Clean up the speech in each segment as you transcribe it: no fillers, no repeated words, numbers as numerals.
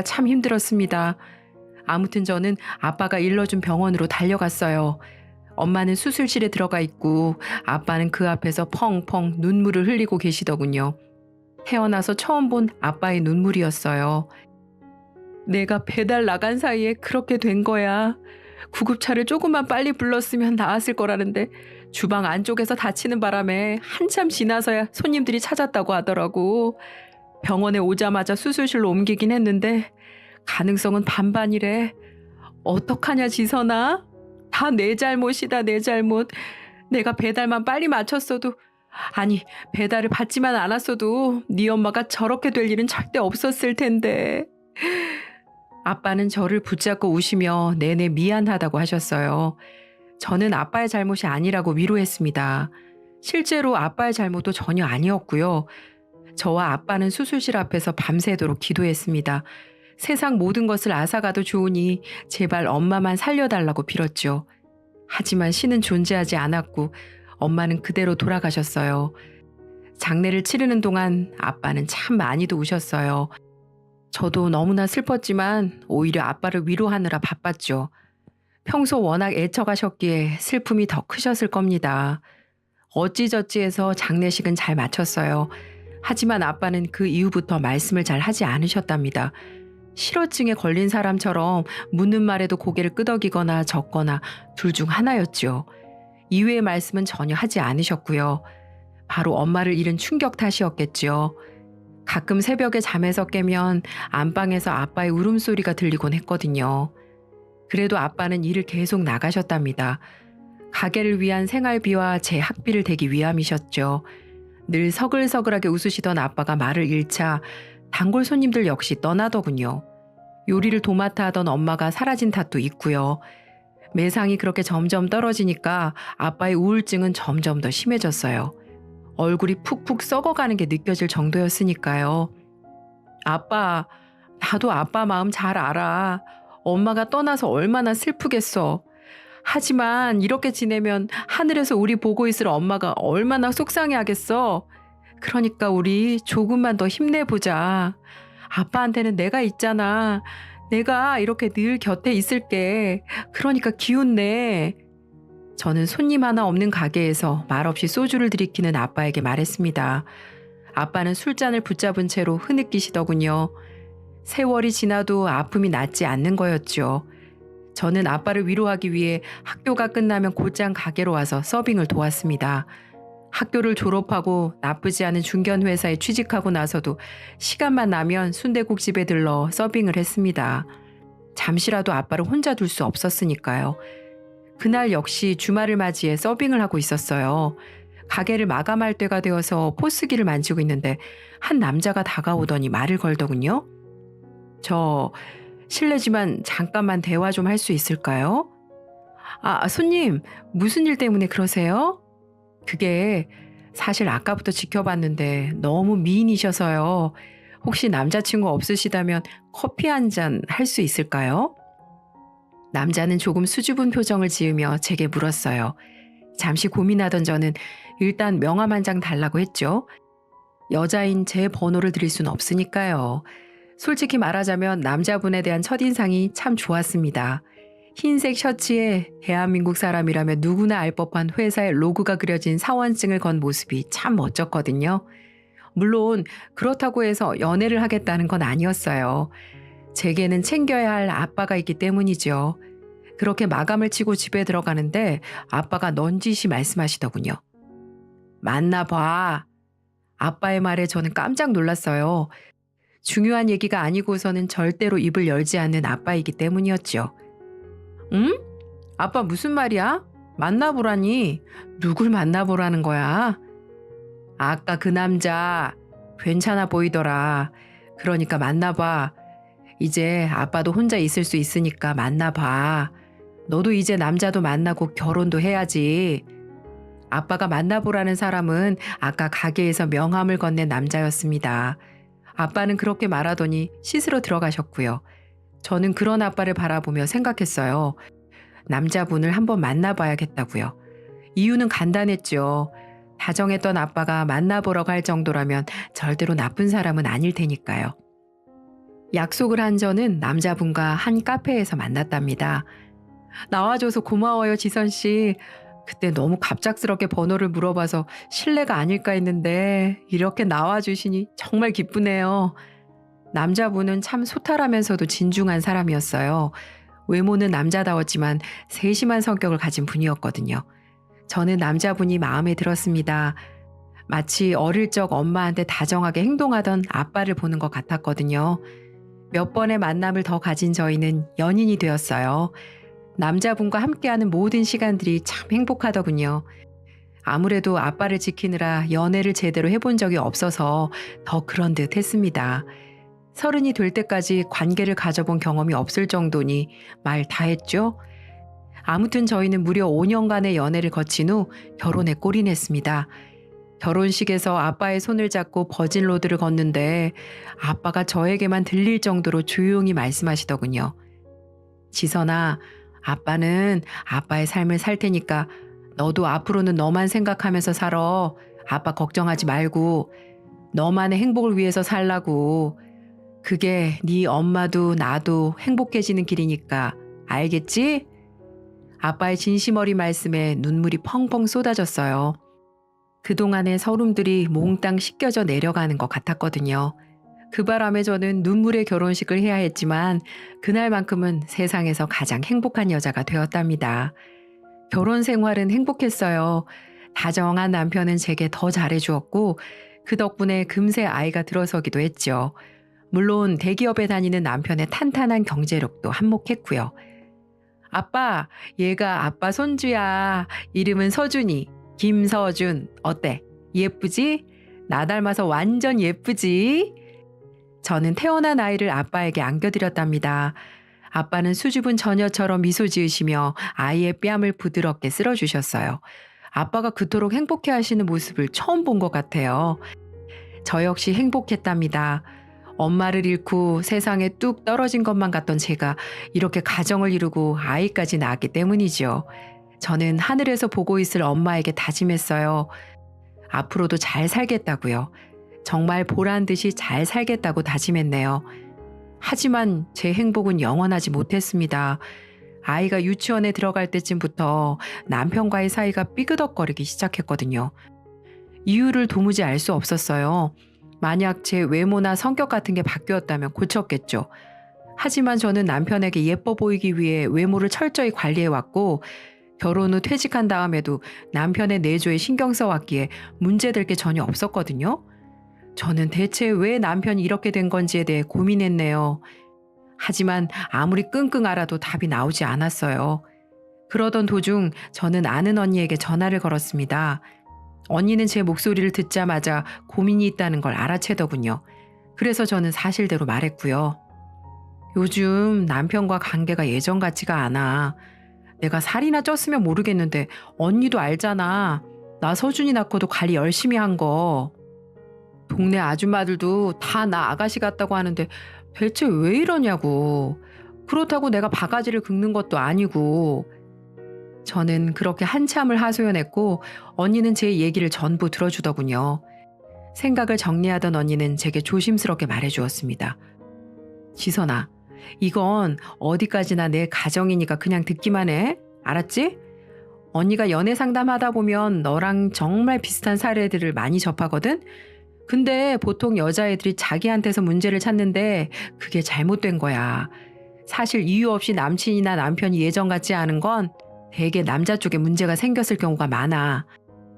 참 힘들었습니다. 아무튼 저는 아빠가 일러준 병원으로 달려갔어요. 엄마는 수술실에 들어가 있고 아빠는 그 앞에서 펑펑 눈물을 흘리고 계시더군요. 태어나서 처음 본 아빠의 눈물이었어요. 내가 배달 나간 사이에 그렇게 된 거야. 구급차를 조금만 빨리 불렀으면 나았을 거라는데 주방 안쪽에서 다치는 바람에 한참 지나서야 손님들이 찾았다고 하더라고. 병원에 오자마자 수술실로 옮기긴 했는데 가능성은 반반이래. 어떡하냐 지선아? 다 내 잘못이다 내 잘못. 내가 배달만 빨리 마쳤어도, 아니 배달을 받지만 않았어도 네 엄마가 저렇게 될 일은 절대 없었을 텐데. 아빠는 저를 붙잡고 우시며 내내 미안하다고 하셨어요. 저는 아빠의 잘못이 아니라고 위로했습니다. 실제로 아빠의 잘못도 전혀 아니었고요. 저와 아빠는 수술실 앞에서 밤새도록 기도했습니다. 세상 모든 것을 앗아가도 좋으니 제발 엄마만 살려달라고 빌었죠. 하지만 신은 존재하지 않았고 엄마는 그대로 돌아가셨어요. 장례를 치르는 동안 아빠는 참 많이도 우셨어요. 저도 너무나 슬펐지만 오히려 아빠를 위로하느라 바빴죠. 평소 워낙 애처가셨기에 슬픔이 더 크셨을 겁니다. 어찌저찌해서 장례식은 잘 마쳤어요. 하지만 아빠는 그 이후부터 말씀을 잘 하지 않으셨답니다. 실어증에 걸린 사람처럼 묻는 말에도 고개를 끄덕이거나 적거나 둘 중 하나였죠. 이외의 말씀은 전혀 하지 않으셨고요. 바로 엄마를 잃은 충격 탓이었겠죠. 가끔 새벽에 잠에서 깨면 안방에서 아빠의 울음소리가 들리곤 했거든요. 그래도 아빠는 일을 계속 나가셨답니다. 가게를 위한 생활비와 제 학비를 대기 위함이셨죠. 늘 서글서글하게 웃으시던 아빠가 말을 잃자 단골 손님들 역시 떠나더군요. 요리를 도맡아 하던 엄마가 사라진 탓도 있고요. 매상이 그렇게 점점 떨어지니까 아빠의 우울증은 점점 더 심해졌어요. 얼굴이 푹푹 썩어가는 게 느껴질 정도였으니까요. 아빠, 나도 아빠 마음 잘 알아. 엄마가 떠나서 얼마나 슬프겠어. 하지만 이렇게 지내면 하늘에서 우리 보고 있을 엄마가 얼마나 속상해하겠어. 그러니까 우리 조금만 더 힘내보자. 아빠한테는 내가 있잖아. 내가 이렇게 늘 곁에 있을게. 그러니까 기운 내. 저는 손님 하나 없는 가게에서 말없이 소주를 들이키는 아빠에게 말했습니다. 아빠는 술잔을 붙잡은 채로 흐느끼시더군요. 세월이 지나도 아픔이 낫지 않는 거였죠. 저는 아빠를 위로하기 위해 학교가 끝나면 곧장 가게로 와서 서빙을 도왔습니다. 학교를 졸업하고 나쁘지 않은 중견회사에 취직하고 나서도 시간만 나면 순댓국집에 들러 서빙을 했습니다. 잠시라도 아빠를 혼자 둘 수 없었으니까요. 그날 역시 주말을 맞이해 서빙을 하고 있었어요. 가게를 마감할 때가 되어서 포스기를 만지고 있는데 한 남자가 다가오더니 말을 걸더군요. 저 실례지만 잠깐만 대화 좀 할 수 있을까요? 손님, 무슨 일 때문에 그러세요? 그게 사실 아까부터 지켜봤는데 너무 미인이셔서요. 혹시 남자친구 없으시다면 커피 한 잔 할 수 있을까요? 남자는 조금 수줍은 표정을 지으며 제게 물었어요. 잠시 고민하던 저는 일단 명함 한 장 달라고 했죠. 여자인 제 번호를 드릴 수는 없으니까요. 솔직히 말하자면 남자분에 대한 첫인상이 참 좋았습니다. 흰색 셔츠에 대한민국 사람이라면 누구나 알 법한 회사의 로고가 그려진 사원증을 건 모습이 참 멋졌거든요. 물론 그렇다고 해서 연애를 하겠다는 건 아니었어요. 제게는 챙겨야 할 아빠가 있기 때문이죠. 그렇게 마감을 치고 집에 들어가는데 아빠가 넌지시 말씀하시더군요. 만나봐. 아빠의 말에 저는 깜짝 놀랐어요. 중요한 얘기가 아니고서는 절대로 입을 열지 않는 아빠이기 때문이었죠. 응? 아빠 무슨 말이야? 만나보라니. 누굴 만나보라는 거야? 아까 그 남자 괜찮아 보이더라. 그러니까 만나봐. 이제 아빠도 혼자 있을 수 있으니까 만나봐. 너도 이제 남자도 만나고 결혼도 해야지. 아빠가 만나보라는 사람은 아까 가게에서 명함을 건넨 남자였습니다. 아빠는 그렇게 말하더니 씻으러 들어가셨고요. 저는 그런 아빠를 바라보며 생각했어요. 남자분을 한번 만나봐야겠다고요. 이유는 간단했죠. 다정했던 아빠가 만나보라고 할 정도라면 절대로 나쁜 사람은 아닐 테니까요. 약속을 한 저는 남자분과 한 카페에서 만났답니다. 나와줘서 고마워요, 지선 씨. 그때 너무 갑작스럽게 번호를 물어봐서 실례가 아닐까 했는데 이렇게 나와주시니 정말 기쁘네요. 남자분은 참 소탈하면서도 진중한 사람이었어요. 외모는 남자다웠지만 세심한 성격을 가진 분이었거든요. 저는 남자분이 마음에 들었습니다. 마치 어릴 적 엄마한테 다정하게 행동하던 아빠를 보는 것 같았거든요. 몇 번의 만남을 더 가진 저희는 연인이 되었어요. 남자분과 함께하는 모든 시간들이 참 행복하더군요. 아무래도 아빠를 지키느라 연애를 제대로 해본 적이 없어서 더 그런 듯 했습니다. 30이 될 때까지 관계를 가져본 경험이 없을 정도니 말 다 했죠. 아무튼 저희는 무려 5년간의 연애를 거친 후 결혼에 골인했습니다. 결혼식에서 아빠의 손을 잡고 버진로드를 걷는데 아빠가 저에게만 들릴 정도로 조용히 말씀하시더군요. 지선아, 아빠는 아빠의 삶을 살 테니까 너도 앞으로는 너만 생각하면서 살아. 아빠 걱정하지 말고 너만의 행복을 위해서 살라고. 그게 네 엄마도 나도 행복해지는 길이니까 알겠지? 아빠의 진심 어린 말씀에 눈물이 펑펑 쏟아졌어요. 그동안의 서름들이 몽땅 씻겨져 내려가는 것 같았거든요. 그 바람에 저는 눈물의 결혼식을 해야 했지만 그날만큼은 세상에서 가장 행복한 여자가 되었답니다. 결혼 생활은 행복했어요. 다정한 남편은 제게 더 잘해주었고 그 덕분에 금세 아이가 들어서기도 했죠. 물론 대기업에 다니는 남편의 탄탄한 경제력도 한몫했고요. 아빠, 얘가 아빠 손주야. 이름은 서준이. 김서준. 어때? 예쁘지? 나 닮아서 완전 예쁘지? 저는 태어난 아이를 아빠에게 안겨드렸답니다. 아빠는 수줍은 처녀처럼 미소 지으시며 아이의 뺨을 부드럽게 쓸어주셨어요. 아빠가 그토록 행복해 하시는 모습을 처음 본 것 같아요. 저 역시 행복했답니다. 엄마를 잃고 세상에 뚝 떨어진 것만 같던 제가 이렇게 가정을 이루고 아이까지 낳았기 때문이지요. 저는 하늘에서 보고 있을 엄마에게 다짐했어요. 앞으로도 잘 살겠다고요. 정말 보란 듯이 잘 살겠다고 다짐했네요. 하지만 제 행복은 영원하지 못했습니다. 아이가 유치원에 들어갈 때쯤부터 남편과의 사이가 삐그덕거리기 시작했거든요. 이유를 도무지 알 수 없었어요. 만약 제 외모나 성격 같은 게 바뀌었다면 고쳤겠죠. 하지만 저는 남편에게 예뻐 보이기 위해 외모를 철저히 관리해왔고 결혼 후 퇴직한 다음에도 남편의 내조에 신경 써왔기에 문제될 게 전혀 없었거든요. 저는 대체 왜 남편이 이렇게 된 건지에 대해 고민했네요. 하지만 아무리 끙끙 앓아도 답이 나오지 않았어요. 그러던 도중 저는 아는 언니에게 전화를 걸었습니다. 언니는 제 목소리를 듣자마자 고민이 있다는 걸 알아채더군요. 그래서 저는 사실대로 말했고요. 요즘 남편과 관계가 예전 같지가 않아. 내가 살이나 쪘으면 모르겠는데 언니도 알잖아. 나 서준이 낳고도 관리 열심히 한 거. 동네 아줌마들도 다 나 아가씨 같다고 하는데 대체 왜 이러냐고. 그렇다고 내가 바가지를 긁는 것도 아니고. 저는 그렇게 한참을 하소연했고 언니는 제 얘기를 전부 들어주더군요. 생각을 정리하던 언니는 제게 조심스럽게 말해주었습니다. 지선아, 이건 어디까지나 내 가정이니까 그냥 듣기만 해. 알았지? 언니가 연애 상담하다 보면 너랑 정말 비슷한 사례들을 많이 접하거든? 근데 보통 여자애들이 자기한테서 문제를 찾는데 그게 잘못된 거야. 사실 이유 없이 남친이나 남편이 예전 같지 않은 건 대개 남자 쪽에 문제가 생겼을 경우가 많아.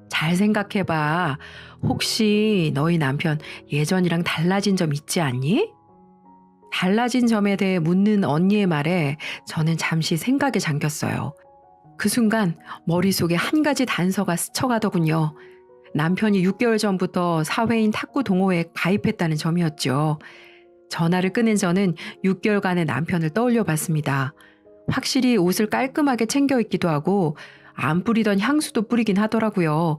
잘 생각해봐. 혹시 너희 남편 예전이랑 달라진 점 있지 않니? 달라진 점에 대해 묻는 언니의 말에 저는 잠시 생각에 잠겼어요. 그 순간 머릿속에 한 가지 단서가 스쳐가더군요. 남편이 6개월 전부터 사회인 탁구 동호회에 가입했다는 점이었죠. 전화를 끊은 저는 6개월간의 남편을 떠올려 봤습니다. 확실히 옷을 깔끔하게 챙겨 입기도 하고 안 뿌리던 향수도 뿌리긴 하더라고요.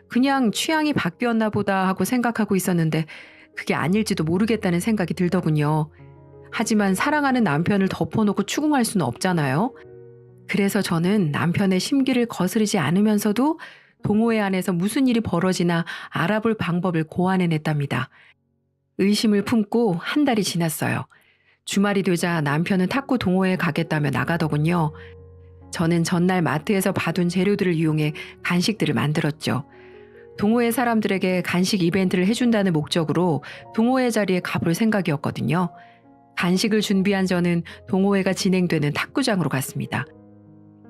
그냥 취향이 바뀌었나 보다 하고 생각하고 있었는데 그게 아닐지도 모르겠다는 생각이 들더군요. 하지만 사랑하는 남편을 덮어놓고 추궁할 수는 없잖아요. 그래서 저는 남편의 심기를 거스르지 않으면서도 동호회 안에서 무슨 일이 벌어지나 알아볼 방법을 고안해냈답니다. 의심을 품고 한 달이 지났어요. 주말이 되자 남편은 탁구 동호회에 가겠다며 나가더군요. 저는 전날 마트에서 봐둔 재료들을 이용해 간식들을 만들었죠. 동호회 사람들에게 간식 이벤트를 해준다는 목적으로 동호회 자리에 가볼 생각이었거든요. 간식을 준비한 저는 동호회가 진행되는 탁구장으로 갔습니다.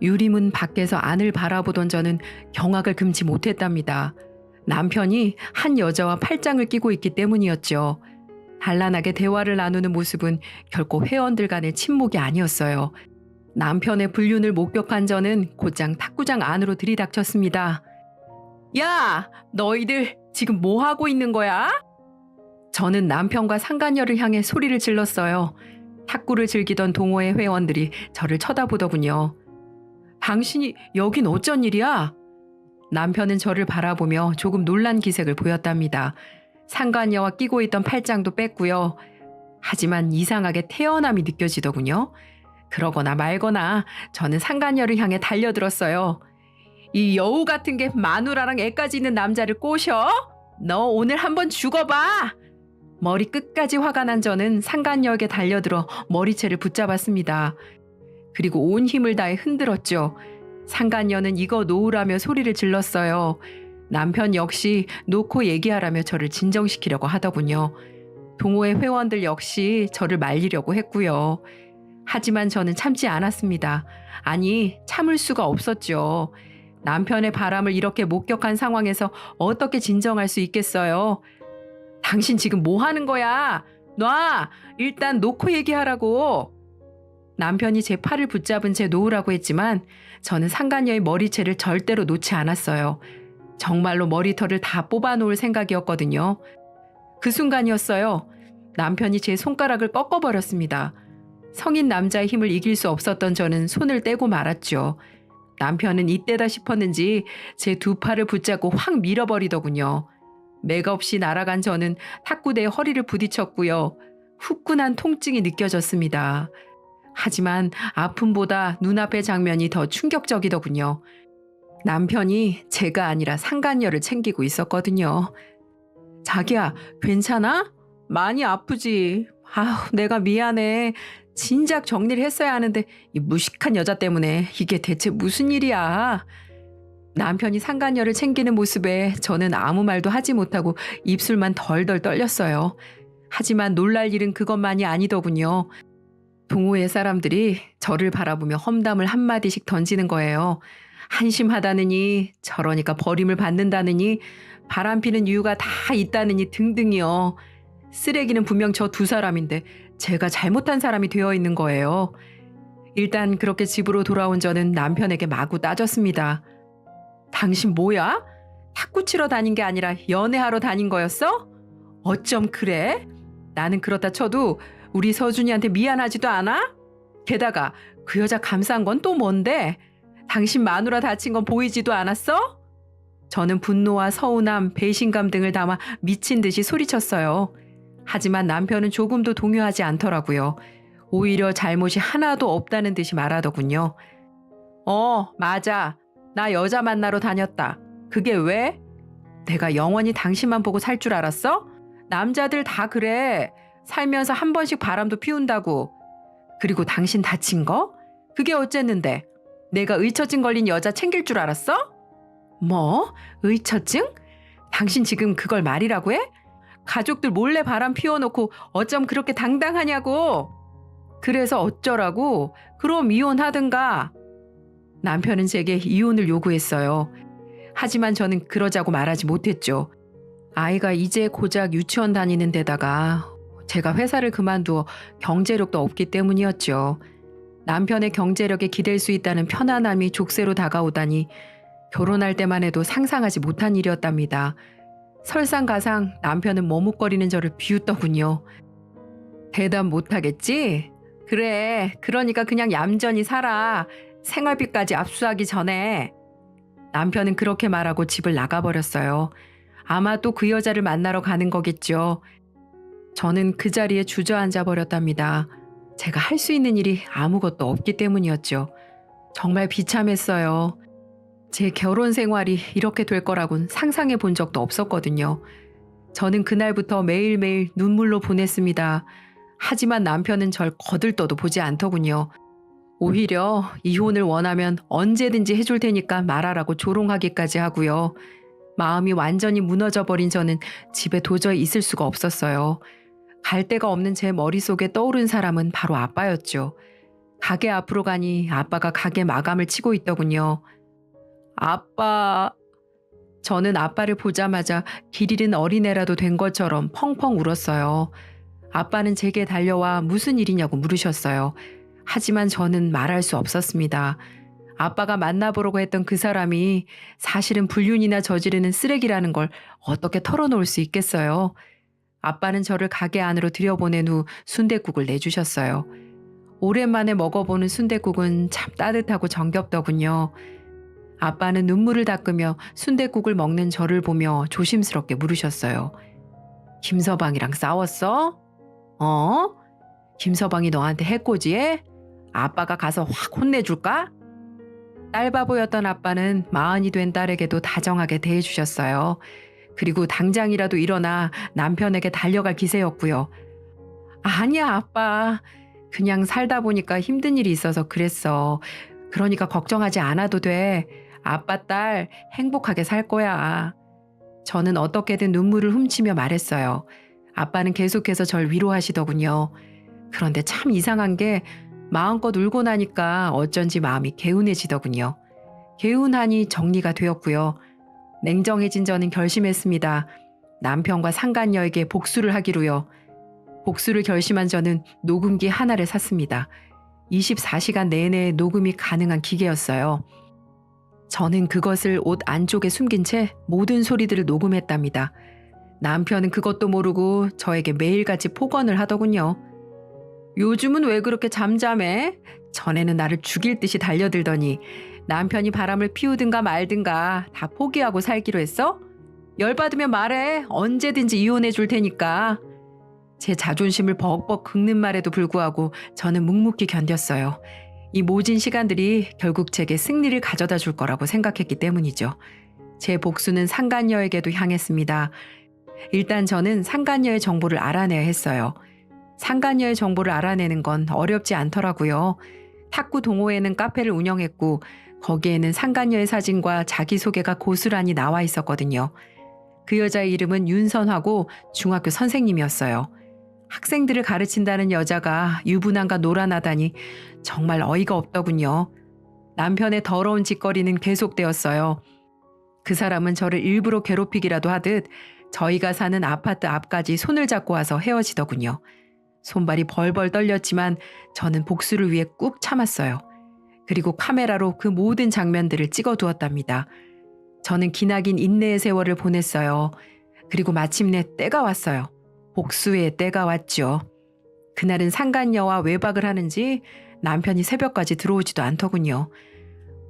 유리문 밖에서 안을 바라보던 저는 경악을 금치 못했답니다. 남편이 한 여자와 팔짱을 끼고 있기 때문이었죠. 단란하게 대화를 나누는 모습은 결코 회원들 간의 친목이 아니었어요. 남편의 불륜을 목격한 저는 곧장 탁구장 안으로 들이닥쳤습니다. 야, 너희들 지금 뭐 하고 있는 거야? 저는 남편과 상간녀를 향해 소리를 질렀어요. 탁구를 즐기던 동호회 회원들이 저를 쳐다보더군요. 당신이 여긴 어쩐 일이야? 남편은 저를 바라보며 조금 놀란 기색을 보였답니다. 상간녀와 끼고 있던 팔짱도 뺐고요. 하지만 이상하게 태연함이 느껴지더군요. 그러거나 말거나 저는 상간녀를 향해 달려들었어요. 이 여우 같은 게 마누라랑 애까지 있는 남자를 꼬셔? 너 오늘 한번 죽어봐! 머리 끝까지 화가 난 저는 상간녀에게 달려들어 머리채를 붙잡았습니다. 그리고 온 힘을 다해 흔들었죠. 상간녀는 이거 놓으라며 소리를 질렀어요. 남편 역시 놓고 얘기하라며 저를 진정시키려고 하더군요. 동호회 회원들 역시 저를 말리려고 했고요. 하지만 저는 참지 않았습니다. 아니, 참을 수가 없었죠. 남편의 바람을 이렇게 목격한 상황에서 어떻게 진정할 수 있겠어요? 당신 지금 뭐 하는 거야? 놔! 일단 놓고 얘기하라고. 남편이 제 팔을 붙잡은 채 놓으라고 했지만 저는 상간녀의 머리채를 절대로 놓지 않았어요. 정말로 머리털을 다 뽑아놓을 생각이었거든요. 그 순간이었어요. 남편이 제 손가락을 꺾어버렸습니다. 성인 남자의 힘을 이길 수 없었던 저는 손을 떼고 말았죠. 남편은 이때다 싶었는지 제 두 팔을 붙잡고 확 밀어버리더군요. 맥없이 날아간 저는 탁구대에 허리를 부딪혔고요. 후끈한 통증이 느껴졌습니다. 하지만 아픔보다 눈앞의 장면이 더 충격적이더군요. 남편이 제가 아니라 상간녀를 챙기고 있었거든요. 자기야, 괜찮아? 많이 아프지? 아휴, 내가 미안해. 진작 정리를 했어야 하는데 이 무식한 여자 때문에 이게 대체 무슨 일이야? 남편이 상간녀를 챙기는 모습에 저는 아무 말도 하지 못하고 입술만 덜덜 떨렸어요. 하지만 놀랄 일은 그것만이 아니더군요. 동호회 사람들이 저를 바라보며 험담을 한마디씩 던지는 거예요. 한심하다느니, 저러니까 버림을 받는다느니, 바람피는 이유가 다 있다느니 등등이요. 쓰레기는 분명 저 두 사람인데 제가 잘못한 사람이 되어 있는 거예요. 일단 그렇게 집으로 돌아온 저는 남편에게 마구 따졌습니다. 당신 뭐야? 탁구 치러 다닌 게 아니라 연애하러 다닌 거였어? 어쩜 그래? 나는 그렇다 쳐도 우리 서준이한테 미안하지도 않아? 게다가 그 여자 감싼 건 또 뭔데? 당신 마누라 다친 건 보이지도 않았어? 저는 분노와 서운함, 배신감 등을 담아 미친 듯이 소리쳤어요. 하지만 남편은 조금도 동요하지 않더라고요. 오히려 잘못이 하나도 없다는 듯이 말하더군요. 맞아. 나 여자 만나러 다녔다. 그게 왜? 내가 영원히 당신만 보고 살 줄 알았어? 남자들 다 그래. 살면서 한 번씩 바람도 피운다고. 그리고 당신 다친 거? 그게 어쨌는데? 내가 의처증 걸린 여자 챙길 줄 알았어? 뭐? 의처증? 당신 지금 그걸 말이라고 해? 가족들 몰래 바람 피워놓고 어쩜 그렇게 당당하냐고. 그래서 어쩌라고? 그럼 이혼하든가. 남편은 제게 이혼을 요구했어요. 하지만 저는 그러자고 말하지 못했죠. 아이가 이제 고작 유치원 다니는 데다가 제가 회사를 그만두어 경제력도 없기 때문이었죠. 남편의 경제력에 기댈 수 있다는 편안함이 족쇄로 다가오다니 결혼할 때만 해도 상상하지 못한 일이었답니다. 설상가상 남편은 머뭇거리는 저를 비웃더군요. 대답 못하겠지? 그래, 그러니까 그냥 얌전히 살아. 생활비까지 압수하기 전에. 남편은 그렇게 말하고 집을 나가버렸어요. 아마 또 그 여자를 만나러 가는 거겠죠. 저는 그 자리에 주저앉아 버렸답니다. 제가 할 수 있는 일이 아무것도 없기 때문이었죠. 정말 비참했어요. 제 결혼 생활이 이렇게 될 거라곤 상상해 본 적도 없었거든요. 저는 그날부터 매일매일 눈물로 보냈습니다. 하지만 남편은 절 거들떠도 보지 않더군요. 오히려 이혼을 원하면 언제든지 해줄 테니까 말하라고 조롱하기까지 하고요. 마음이 완전히 무너져버린 저는 집에 도저히 있을 수가 없었어요. 갈 데가 없는 제 머릿속에 떠오른 사람은 바로 아빠였죠. 가게 앞으로 가니 아빠가 가게 마감을 치고 있더군요. 아빠. 저는 아빠를 보자마자 길 잃은 어린애라도 된 것처럼 펑펑 울었어요. 아빠는 제게 달려와 무슨 일이냐고 물으셨어요. 하지만 저는 말할 수 없었습니다. 아빠가 만나보려고 했던 그 사람이 사실은 불륜이나 저지르는 쓰레기라는 걸 어떻게 털어놓을 수 있겠어요. 아빠는 저를 가게 안으로 들여보낸 후 순댓국을 내주셨어요. 오랜만에 먹어보는 순댓국은 참 따뜻하고 정겹더군요. 아빠는 눈물을 닦으며 순댓국을 먹는 저를 보며 조심스럽게 물으셨어요. 김서방이랑 싸웠어? 어? 김서방이 너한테 해코지해? 아빠가 가서 확 혼내줄까? 딸바보였던 아빠는 마흔이 된 딸에게도 다정하게 대해주셨어요. 그리고 당장이라도 일어나 남편에게 달려갈 기세였고요. 아니야, 아빠. 그냥 살다 보니까 힘든 일이 있어서 그랬어. 그러니까 걱정하지 않아도 돼. 아빠 딸 행복하게 살 거야. 저는 어떻게든 눈물을 훔치며 말했어요. 아빠는 계속해서 절 위로하시더군요. 그런데 참 이상한 게 마음껏 울고 나니까 어쩐지 마음이 개운해지더군요. 개운하니 정리가 되었고요. 냉정해진 저는 결심했습니다. 남편과 상간녀에게 복수를 하기로요. 복수를 결심한 저는 녹음기 하나를 샀습니다. 24시간 내내 녹음이 가능한 기계였어요. 저는 그것을 옷 안쪽에 숨긴 채 모든 소리들을 녹음했답니다. 남편은 그것도 모르고 저에게 매일같이 폭언을 하더군요. 요즘은 왜 그렇게 잠잠해? 전에는 나를 죽일 듯이 달려들더니 남편이 바람을 피우든가 말든가 다 포기하고 살기로 했어? 열받으면 말해. 언제든지 이혼해 줄 테니까. 제 자존심을 벅벅 긁는 말에도 불구하고 저는 묵묵히 견뎠어요. 이 모진 시간들이 결국 제게 승리를 가져다 줄 거라고 생각했기 때문이죠. 제 복수는 상간녀에게도 향했습니다. 일단 저는 상간녀의 정보를 알아내야 했어요. 상간녀의 정보를 알아내는 건 어렵지 않더라고요. 탁구 동호회는 카페를 운영했고 거기에는 상간녀의 사진과 자기소개가 고스란히 나와 있었거든요. 그 여자의 이름은 윤선화고 중학교 선생님이었어요. 학생들을 가르친다는 여자가 유부남과 놀아나다니 정말 어이가 없더군요. 남편의 더러운 짓거리는 계속되었어요. 그 사람은 저를 일부러 괴롭히기라도 하듯 저희가 사는 아파트 앞까지 손을 잡고 와서 헤어지더군요. 손발이 벌벌 떨렸지만 저는 복수를 위해 꾹 참았어요. 그리고 카메라로 그 모든 장면들을 찍어두었답니다. 저는 기나긴 인내의 세월을 보냈어요. 그리고 마침내 때가 왔어요. 복수의 때가 왔죠. 그날은 상간녀와 외박을 하는지 남편이 새벽까지 들어오지도 않더군요.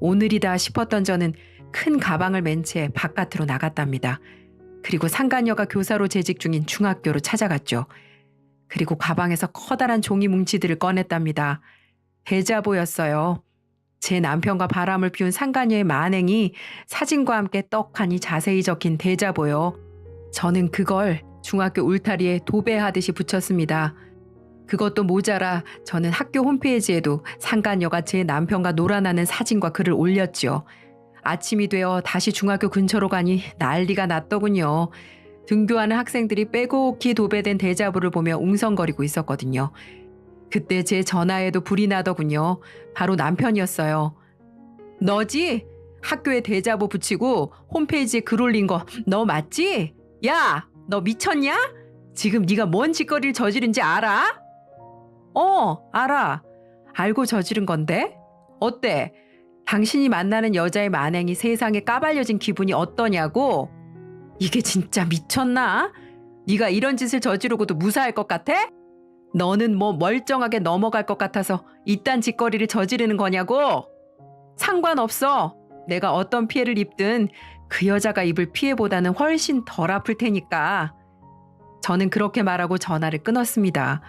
오늘이다 싶었던 저는 큰 가방을 맨 채 바깥으로 나갔답니다. 그리고 상간녀가 교사로 재직 중인 중학교로 찾아갔죠. 그리고 가방에서 커다란 종이 뭉치들을 꺼냈답니다. 대자보였어요. 제 남편과 바람을 피운 상간녀의 만행이 사진과 함께 떡하니 자세히 적힌 대자보요. 저는 그걸 중학교 울타리에 도배하듯이 붙였습니다. 그것도 모자라 저는 학교 홈페이지에도 상간녀가 제 남편과 놀아나는 사진과 글을 올렸죠. 아침이 되어 다시 중학교 근처로 가니 난리가 났더군요. 등교하는 학생들이 빼곡히 도배된 대자보를 보며 웅성거리고 있었거든요. 그때 제 전화에도 불이 나더군요. 바로 남편이었어요. 너지? 학교에 대자보 붙이고 홈페이지에 글 올린 거 너 맞지? 야, 너 미쳤냐? 지금 네가 뭔 짓거리를 저지른지 알아? 알아. 알고 저지른 건데? 어때? 당신이 만나는 여자의 만행이 세상에 까발려진 기분이 어떠냐고? 이게 진짜 미쳤나? 네가 이런 짓을 저지르고도 무사할 것 같아? 너는 뭐 멀쩡하게 넘어갈 것 같아서 이딴 짓거리를 저지르는 거냐고? 상관없어. 내가 어떤 피해를 입든 그 여자가 입을 피해보다는 훨씬 덜 아플 테니까. 저는 그렇게 말하고 전화를 끊었습니다.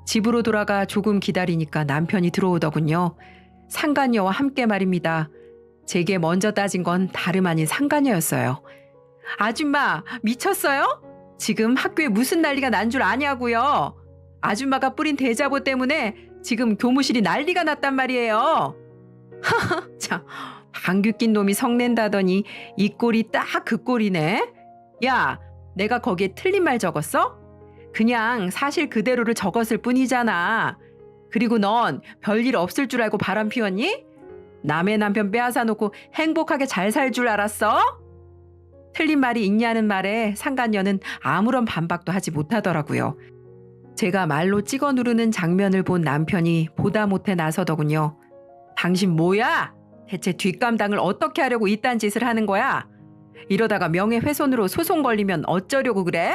집으로 돌아가 조금 기다리니까 남편이 들어오더군요. 상간녀와 함께 말입니다. 제게 먼저 따진 건 다름 아닌 상간녀였어요. 아줌마, 미쳤어요? 지금 학교에 무슨 난리가 난 줄 아냐고요? 아줌마가 뿌린 대자보 때문에 지금 교무실이 난리가 났단 말이에요. 참, 방귀 낀 놈이 성낸다더니 이 꼴이 딱 그 꼴이네. 야, 내가 거기에 틀린 말 적었어? 그냥 사실 그대로를 적었을 뿐이잖아. 그리고 넌 별일 없을 줄 알고 바람 피웠니? 남의 남편 빼앗아 놓고 행복하게 잘 살 줄 알았어? 틀린 말이 있냐는 말에 상간녀는 아무런 반박도 하지 못하더라고요. 제가 말로 찍어 누르는 장면을 본 남편이 보다 못해 나서더군요. 당신 뭐야? 대체 뒷감당을 어떻게 하려고 이딴 짓을 하는 거야? 이러다가 명예훼손으로 소송 걸리면 어쩌려고 그래?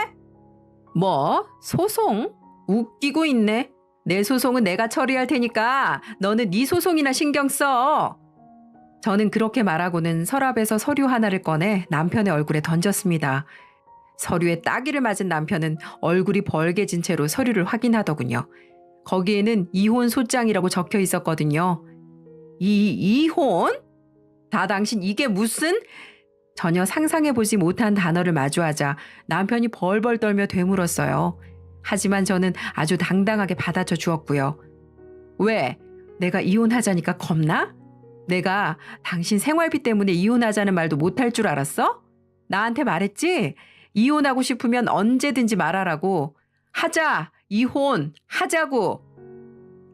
뭐? 소송? 웃기고 있네. 내 소송은 내가 처리할 테니까 너는 네 소송이나 신경 써. 저는 그렇게 말하고는 서랍에서 서류 하나를 꺼내 남편의 얼굴에 던졌습니다. 서류에 따기를 맞은 남편은 얼굴이 벌개진 채로 서류를 확인하더군요. 거기에는 이혼 소장이라고 적혀 있었거든요. 이혼? 다 당신 이게 무슨? 전혀 상상해보지 못한 단어를 마주하자 남편이 벌벌 떨며 되물었어요. 하지만 저는 아주 당당하게 받아쳐 주었고요. 왜? 내가 이혼하자니까 겁나? 내가 당신 생활비 때문에 이혼하자는 말도 못할 줄 알았어? 나한테 말했지? 이혼하고 싶으면 언제든지 말하라고. 하자! 이혼! 하자고!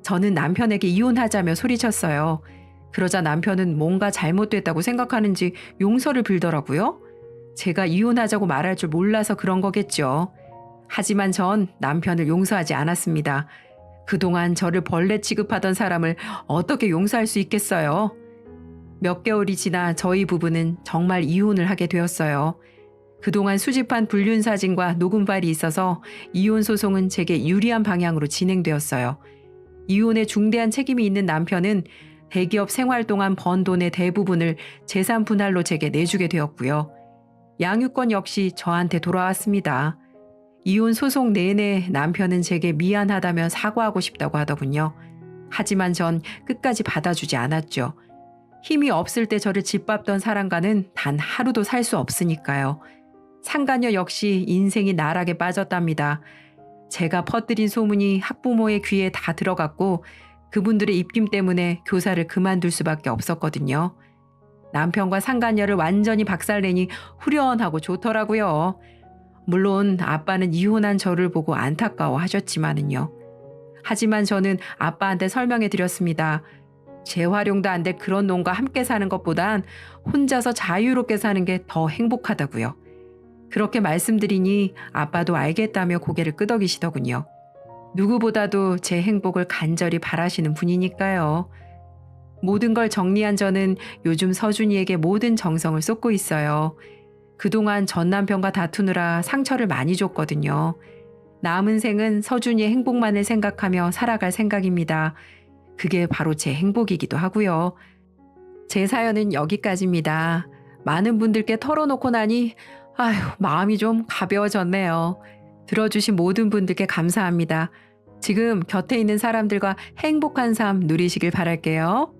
저는 남편에게 이혼하자며 소리쳤어요. 그러자 남편은 뭔가 잘못됐다고 생각하는지 용서를 빌더라고요. 제가 이혼하자고 말할 줄 몰라서 그런 거겠죠. 하지만 전 남편을 용서하지 않았습니다. 그동안 저를 벌레 취급하던 사람을 어떻게 용서할 수 있겠어요? 몇 개월이 지나 저희 부부는 정말 이혼을 하게 되었어요. 그동안 수집한 불륜 사진과 녹음 파일이 있어서 이혼 소송은 제게 유리한 방향으로 진행되었어요. 이혼에 중대한 책임이 있는 남편은 대기업 생활 동안 번 돈의 대부분을 재산 분할로 제게 내주게 되었고요. 양육권 역시 저한테 돌아왔습니다. 이혼 소송 내내 남편은 제게 미안하다며 사과하고 싶다고 하더군요. 하지만 전 끝까지 받아주지 않았죠. 힘이 없을 때 저를 짓밟던 사람과는 단 하루도 살 수 없으니까요. 상간녀 역시 인생이 나락에 빠졌답니다. 제가 퍼뜨린 소문이 학부모의 귀에 다 들어갔고 그분들의 입김 때문에 교사를 그만둘 수밖에 없었거든요. 남편과 상간녀를 완전히 박살내니 후련하고 좋더라고요. 물론 아빠는 이혼한 저를 보고 안타까워 하셨지만은요. 하지만 저는 아빠한테 설명해 드렸습니다. 재활용도 안 될 그런 놈과 함께 사는 것보단 혼자서 자유롭게 사는 게 더 행복하다고요. 그렇게 말씀드리니 아빠도 알겠다며 고개를 끄덕이시더군요. 누구보다도 제 행복을 간절히 바라시는 분이니까요. 모든 걸 정리한 저는 요즘 서준이에게 모든 정성을 쏟고 있어요. 그동안 전 남편과 다투느라 상처를 많이 줬거든요. 남은 생은 서준이의 행복만을 생각하며 살아갈 생각입니다. 그게 바로 제 행복이기도 하고요. 제 사연은 여기까지입니다. 많은 분들께 털어놓고 나니 마음이 좀 가벼워졌네요. 들어주신 모든 분들께 감사합니다. 지금 곁에 있는 사람들과 행복한 삶 누리시길 바랄게요.